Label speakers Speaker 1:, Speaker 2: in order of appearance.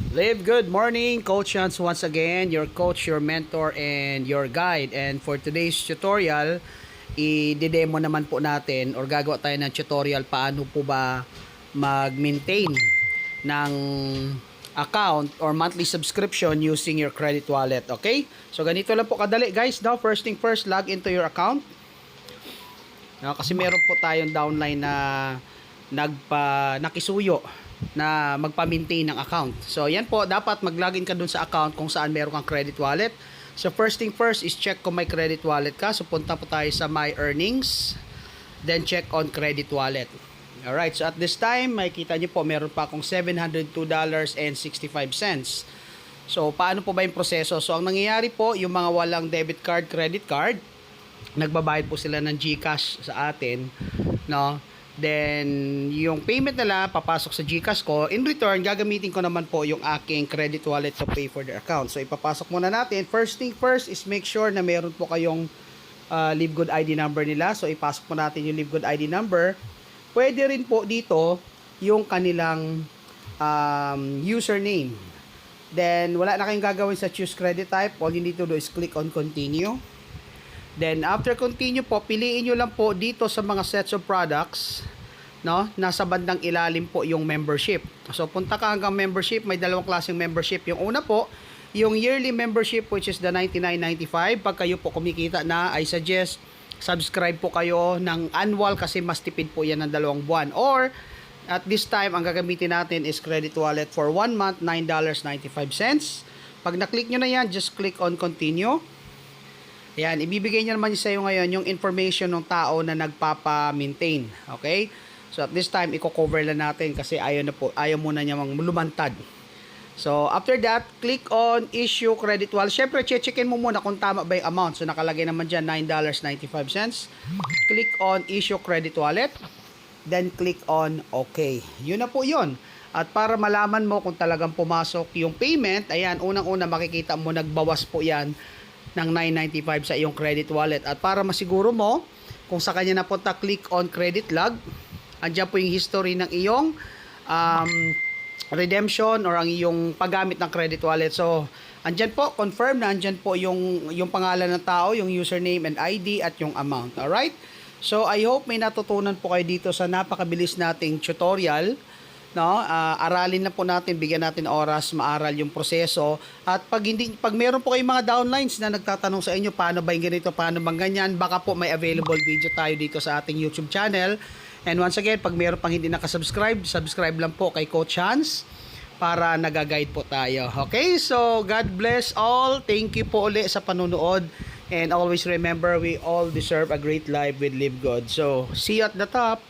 Speaker 1: Live good morning, Coach Hans once again, your coach, your mentor, and your guide. And for today's tutorial, i-demo naman po natin or gagawa tayo ng tutorial paano po ba mag-maintain ng account or monthly subscription using your credit wallet. Okay? So ganito lang po kadali guys. Now, first thing first, log into your account. Kasi meron po tayong downline na nakisuyo na magpa-maintain ng account. So, yan po, dapat mag-login ka dun sa account kung saan meron kang credit wallet. So, first thing first is check kung may credit wallet ka. So, punta po tayo sa My Earnings. Then, check on credit wallet. Alright, so at this time, makikita nyo po, meron pa akong $702.65. So, paano po ba yung proseso? So, ang nangyayari po, yung mga walang debit card, credit card, nagbabayad po sila ng GCash sa atin, no? Then, yung payment nila, papasok sa GCash ko. In return, gagamitin ko naman po yung aking credit wallet to pay for their account. So, ipapasok muna natin. First thing first is make sure na meron po kayong Live Good ID number nila. So, ipasok po natin yung Live Good ID number. Pwede rin po dito yung kanilang username. Then, wala na kayong gagawin sa choose credit type. All you need to do is click on continue. Then, after continue po, piliin nyo lang po dito sa mga sets of products, no? Nasa bandang ilalim po yung membership. So, punta ka hanggang membership. May dalawang klaseng membership. Yung una po, yung yearly membership which is the $99.95. Pag kayo po kumikita na, I suggest subscribe po kayo ng annual kasi mas tipid po yan ng 2 buwan. Or, at this time, ang gagamitin natin is credit wallet for 1 month, $9.95. Pag na-click nyo na yan, just click on continue. Ayan, ibibigay niya naman sa iyo ngayon yung information ng tao na nagpapa-maintain. Okay? So, at this time, i-cover lang natin kasi ayaw muna niya lumantad. So, after that, click on issue credit wallet. Siyempre, checkin mo muna kung tama ba yung amount. So, nakalagay naman dyan, $9.95. Click on issue credit wallet. Then, click on OK. Yun na po yun. At para malaman mo kung talagang pumasok yung payment, ayan, unang-una makikita mo, nagbawas po yan ng $9.95 sa iyong credit wallet. At para masiguro mo kung sa kanya napunta, click on credit log. Andiyan po yung history ng iyong redemption or ang iyong paggamit ng credit wallet. So, andyan po, confirm na andyan po yung pangalan ng tao, yung username and ID at yung amount. Alright? So, I hope may natutunan po kayo dito sa napakabilis nating tutorial. No, aralin na po natin, bigyan natin oras maaral yung proseso. At pag meron po kayong mga downlines na nagtatanong sa inyo paano ba yung ganito, paano bang ganyan, baka po may available video tayo dito sa ating YouTube channel. And once again, pag meron pang hindi nakasubscribe, subscribe lang po kay Coach Hans para nagaguide po tayo. Okay, so God bless all. Thank you po ulit sa panunood. And always remember, we all deserve a great life with Live Good. So, see you at the top.